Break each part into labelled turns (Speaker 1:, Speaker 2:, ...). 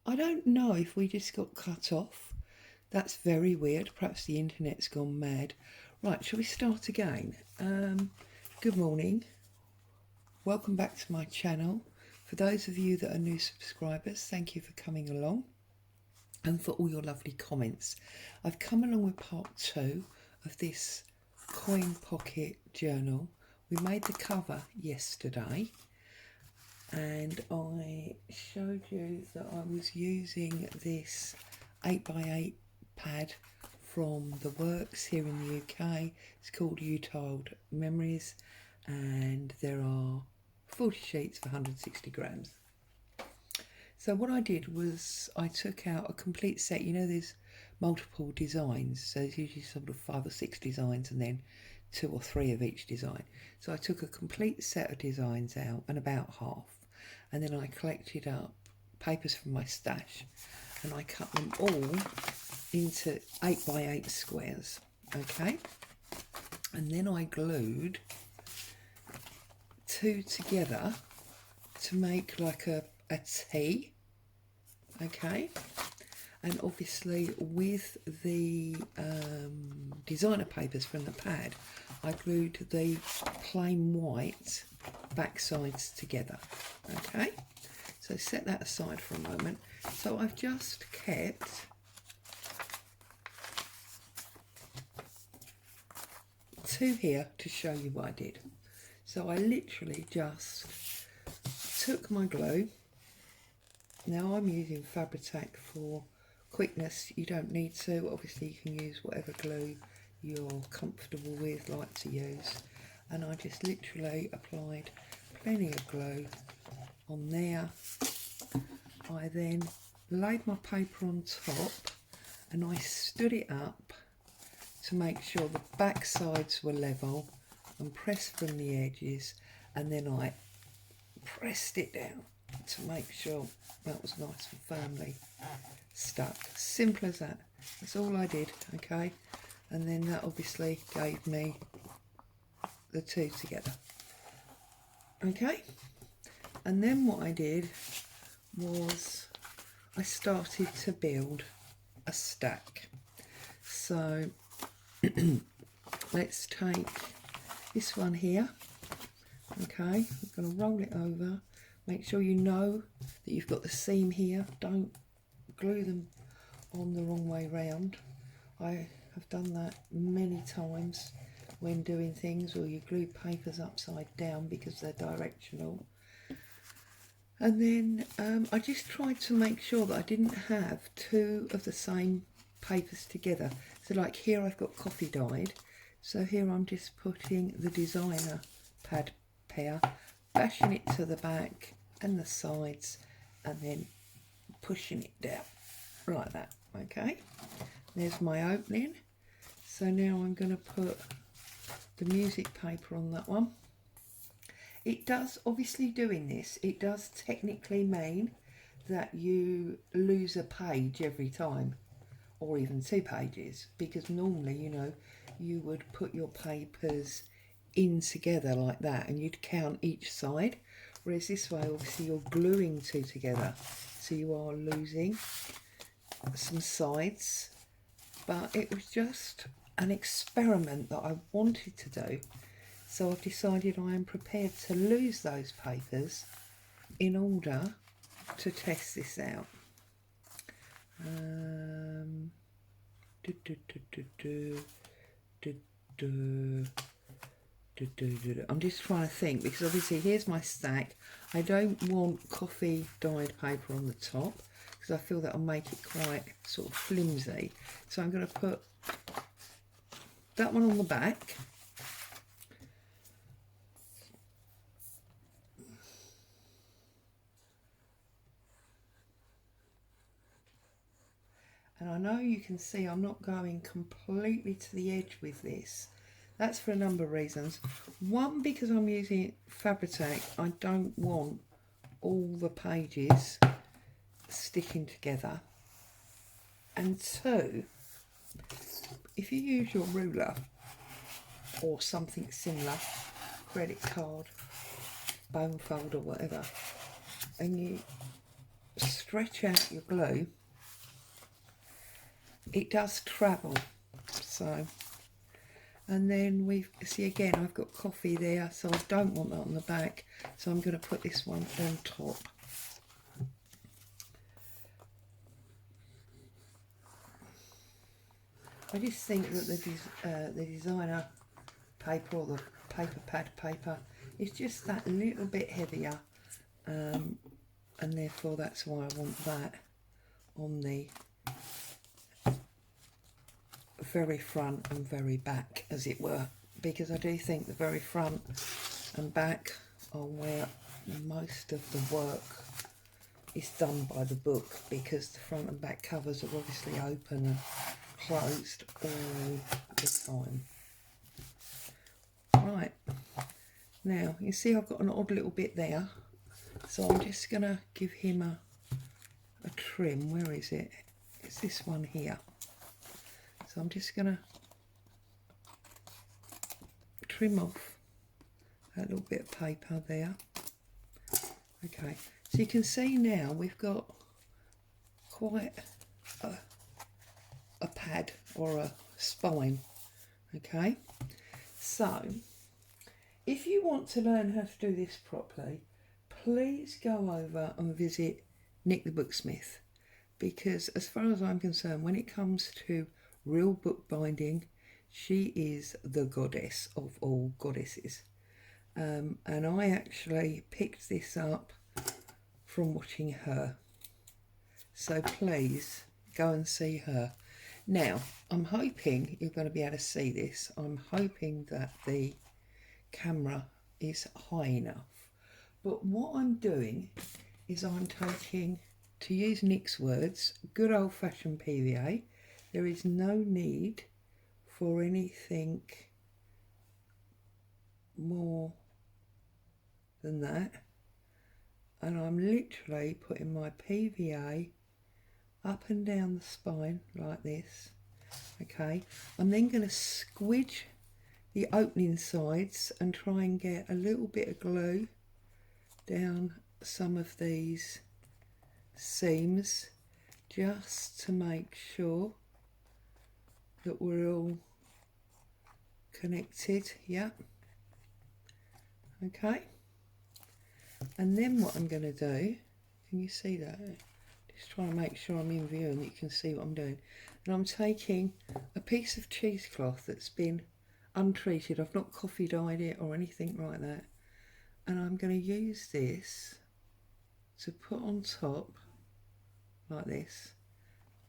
Speaker 1: I don't know if we just got cut off. That's very weird. Perhaps the internet's gone mad. Right, shall we start again? Good morning. Welcome back to my channel. For those of you that are new subscribers, thank you for coming along and for all your lovely comments. I've come along with part 2 of this coin pocket journal. We made the cover yesterday and I showed you that I was using this 8x8 pad from The Works here in the UK. It's called U-Tiled Memories and there are 40 sheets for 160 grams. So what I did was I took out a complete set. You know, there's multiple designs, so there's usually sort of 5 or 6 designs and then 2 or 3 of each design. So I took a complete set of designs out and about half, and then I collected up papers from my stash and I cut them all into 8x8 squares, okay? And then I glued 2 together to make like a T, okay? And obviously with the designer papers from the pad, I glued the plain white back sides together, okay? So set that aside for a moment. So I've just kept 2 here to show you what I did. So I literally just took my glue. Now I'm using Fabri-Tac for quickness. You don't need to. Obviously you can use whatever glue you're comfortable with, like to use. And I just literally applied plenty of glue on there. I then laid my paper on top and I stood it up to make sure the back sides were level and pressed from the edges, and then I pressed it down to make sure that was nice and firmly stuck. Simple as that. That's all I did, okay? And then that obviously gave me the 2 together, okay? And then what I did was I started to build a stack. So let's take this one here, okay? I'm going to roll it over. Make sure you know that you've got the seam here. Don't glue them on the wrong way round. I have done that many times when doing things, or you glue papers upside down because they're directional. And then I just tried to make sure that I didn't have 2 of the same papers together. So like here I've got coffee dyed. So here I'm just putting the designer pad pair, bashing it to the back and the sides, and then pushing it down like that, okay? There's my opening. So now I'm going to put the music paper on that one. It does, obviously doing this, it does technically mean that you lose a page every time, or even 2 pages, because normally, you know, you would put your papers in together like that and you'd count each side, whereas this way obviously you're gluing 2 together, so you are losing some sides. But it was just an experiment that I wanted to do, so I've decided I am prepared to lose those papers in order to test this out. I'm just trying to think, because obviously here's my stack. I don't want coffee dyed paper on the top because I feel that'll make it quite sort of flimsy. So I'm going to put that one on the back. And I know you can see I'm not going completely to the edge with this. That's for a number of reasons. One, because I'm using Fabri-Tac, I don't want all the pages sticking together. And 2, if you use your ruler or something similar, credit card, bone folder, whatever, and you stretch out your glue, it does travel. So, and then see again, I've got coffee there, so I don't want that on the back, so I'm going to put this one on top. I just think that the designer paper, or the paper pad paper, is just that little bit heavier, and therefore that's why I want that on the very front and very back, as it were, because I do think the very front and back are where most of the work is done by the book, because the front and back covers are obviously open and closed all the time. Right, now you see I've got an odd little bit there, so I'm just going to give him a trim. Where is it? It's this one here. So I'm just going to trim off that little bit of paper there. Okay, so you can see now we've got quite a pad or a spine. Okay, so if you want to learn how to do this properly, please go over and visit Nick the Booksmith, because as far as I'm concerned, when it comes to real bookbinding, she is the goddess of all goddesses. And I actually picked this up from watching her. So please go and see her. Now, I'm hoping you're going to be able to see this. I'm hoping that the camera is high enough. But what I'm doing is I'm taking, to use Nick's words, good old-fashioned PVA. There is no need for anything more than that. And I'm literally putting my PVA up and down the spine like this. Okay, I'm then going to squidge the opening sides and try and get a little bit of glue down some of these seams, just to make sure that we're all connected. Yeah, okay. And then what I'm going to do, can you see that? Just trying to make sure I'm in view and you can see what I'm doing. And I'm taking a piece of cheesecloth that's been untreated. I've not coffee dyed it or anything like that. And I'm going to use this to put on top like this.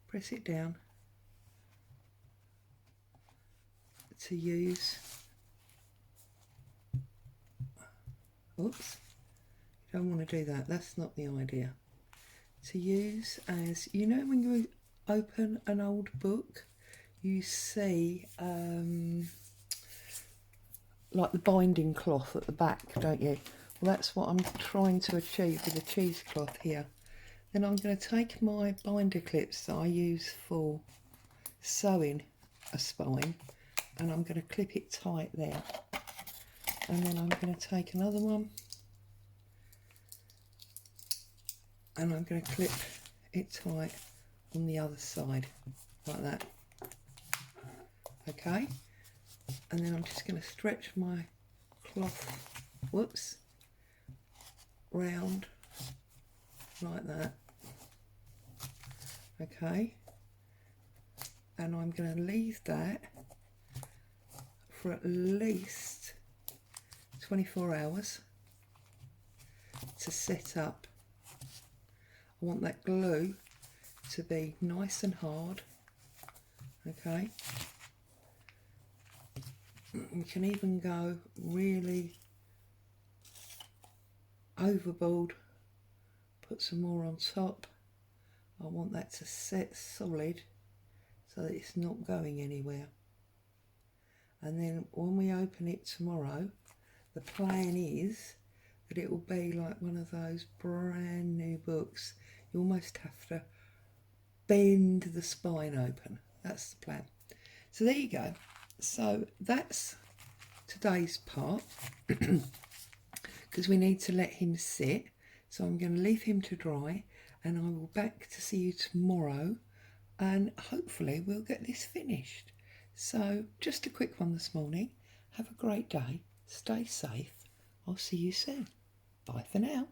Speaker 1: Press it down to use. Oops, you don't want to do that. That's not the idea. To use as, you know, when you open an old book, you see like the binding cloth at the back, don't you? Well, that's what I'm trying to achieve with the cheesecloth here. Then I'm going to take my binder clips that I use for sewing a spine, and I'm going to clip it tight there. And then I'm going to take another one and I'm going to clip it tight on the other side like that. Okay, and then I'm just going to stretch my cloth, whoops, round like that. Okay, and I'm going to leave that for at least 24 hours to set up. I want that glue to be nice and hard. Okay, you can even go really overboard, put some more on top. I want that to set solid so that it's not going anywhere. And then when we open it tomorrow, the plan is that it will be like one of those brand new books. You almost have to bend the spine open. That's the plan. So there you go. So that's today's part, because we need to let him sit. So I'm going to leave him to dry, and I will will back to see you tomorrow, and hopefully we'll get this finished. So just a quick one this morning. Have a great day. Stay safe. I'll see you soon. Bye for now.